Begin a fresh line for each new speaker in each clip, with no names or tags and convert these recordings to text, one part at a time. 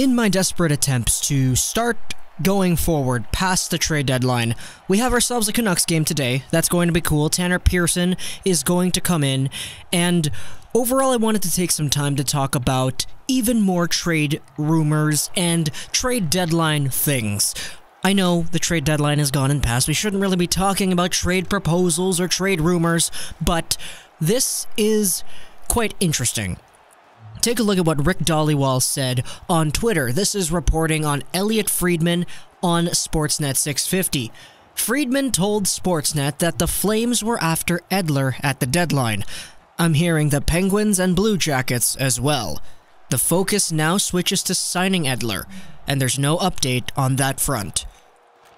In my desperate attempts to start going forward past the trade deadline, we have ourselves a Canucks game today. That's going to be cool. Tanner Pearson is going to come in, and overall I wanted to take some time to talk about even more trade rumors and trade deadline things. I know the trade deadline has gone and passed. We shouldn't really be talking about trade proposals or trade rumors, but this is quite interesting. Take a look at what Rick Dhaliwal said on Twitter. This is reporting on Elliot Friedman on Sportsnet 650. Friedman told Sportsnet that the Flames were after Edler at the deadline. I'm hearing the Penguins and Blue Jackets as well. The focus now switches to signing Edler, and there's no update on that front.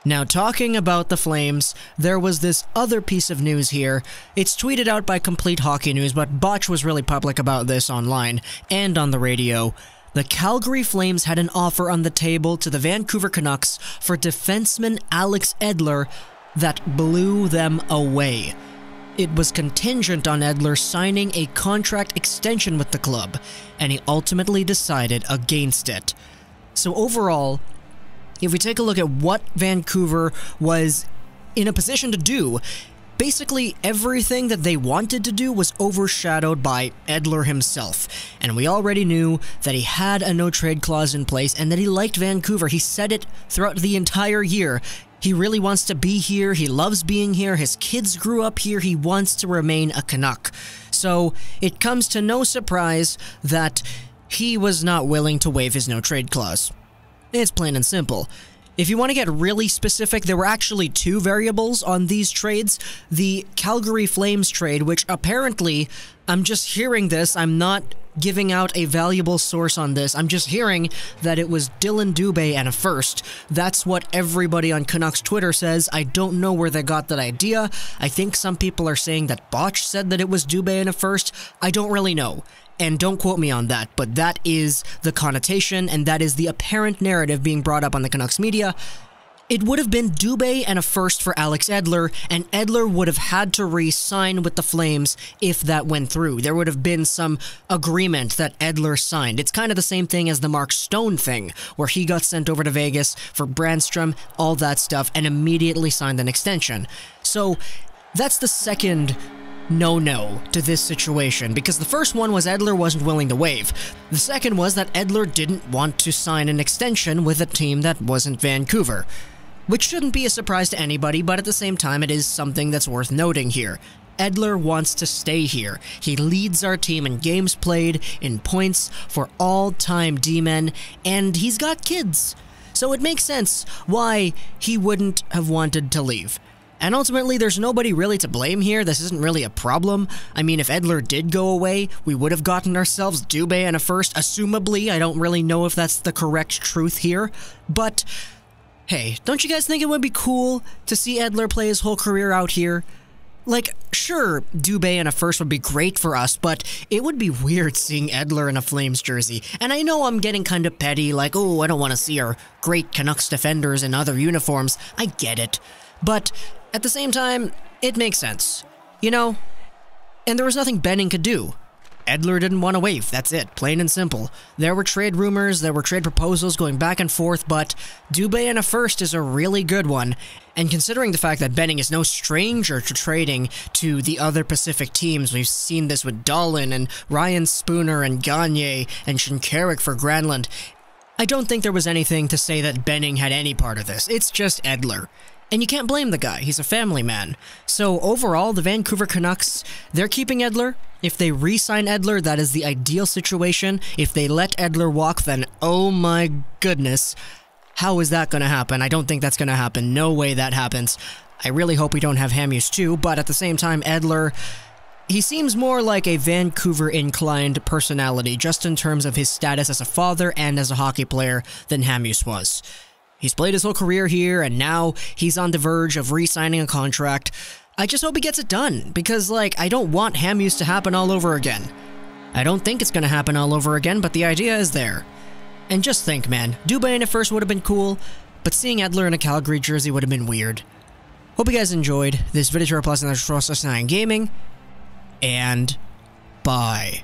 Now, talking about the Flames, there was this other piece of news here. It's tweeted out by Complete Hockey News, but Botch was really public about this online and on the radio. The Calgary Flames had an offer on the table to the Vancouver Canucks for defenseman Alex Edler that blew them away. It was contingent on Edler signing a contract extension with the club, and he ultimately decided against it. So overall, if we take a look at what Vancouver was in a position to do, basically everything that they wanted to do was overshadowed by Edler himself. And we already knew that he had a no-trade clause in place and that he liked Vancouver. He said it throughout the entire year. He really wants to be here. He loves being here. His kids grew up here. He wants to remain a Canuck. So it comes to no surprise that he was not willing to waive his no-trade clause. It's plain and simple. If you want to get really specific, there were actually two variables on these trades. The Calgary Flames trade, which apparently, I'm just hearing this, I'm not giving out a valuable source on this, I'm just hearing that it was Dylan Dubé and a first. That's what everybody on Canucks Twitter says. I don't know where they got that idea. I think some people are saying that Botch said that it was Dubé and a first. I don't really know. And don't quote me on that, but that is the connotation, and that is the apparent narrative being brought up on the Canucks media. It would have been Dubé and a first for Alex Edler, and Edler would have had to re-sign with the Flames if that went through. There would have been some agreement that Edler signed. It's kind of the same thing as the Mark Stone thing, where he got sent over to Vegas for Brandstrom, all that stuff, and immediately signed an extension. So that's the second no to this situation, because the first one was Edler wasn't willing to waive. The second was that Edler didn't want to sign an extension with a team that wasn't Vancouver, which shouldn't be a surprise to anybody, but at the same time it is something that's worth noting here. Edler wants to stay here. He leads our team in games played, in points for all-time D-men, and he's got kids. So it makes sense why he wouldn't have wanted to leave. And ultimately, there's nobody really to blame here. This isn't really a problem. I mean, if Edler did go away, we would have gotten ourselves Dubé and a first, assumably. I don't really know if that's the correct truth here. But, hey, don't you guys think it would be cool to see Edler play his whole career out here? Like, sure, Dubé and a first would be great for us, but it would be weird seeing Edler in a Flames jersey. And I know I'm getting kind of petty, like, oh, I don't want to see our great Canucks defenders in other uniforms. I get it. But at the same time, it makes sense, you know? And there was nothing Benning could do. Edler didn't want to waive, that's it, plain and simple. There were trade rumors, there were trade proposals going back and forth, but Dubé and a first is a really good one. And considering the fact that Benning is no stranger to trading to the other Pacific teams, we've seen this with Dahlin and Ryan Spooner and Gagne and Shinkarik for Granlund, I don't think there was anything to say that Benning had any part of this. It's just Edler. And you can't blame the guy, he's a family man. So overall, the Vancouver Canucks, they're keeping Edler. If they re-sign Edler, that is the ideal situation. If they let Edler walk, then oh my goodness, how is that going to happen? I don't think that's going to happen. No way that happens. I really hope we don't have Hamhuis too, but at the same time, Edler, he seems more like a Vancouver-inclined personality, just in terms of his status as a father and as a hockey player, than Hamhuis was. He's played his whole career here, and now he's on the verge of re-signing a contract. I just hope he gets it done, because, like, I don't want Hamhuis to happen all over again. I don't think it's gonna happen all over again, but the idea is there. And just think, man, Dubé in a first would have been cool, but seeing Edler in a Calgary jersey would have been weird. Hope you guys enjoyed this video plus another Gaming, and bye.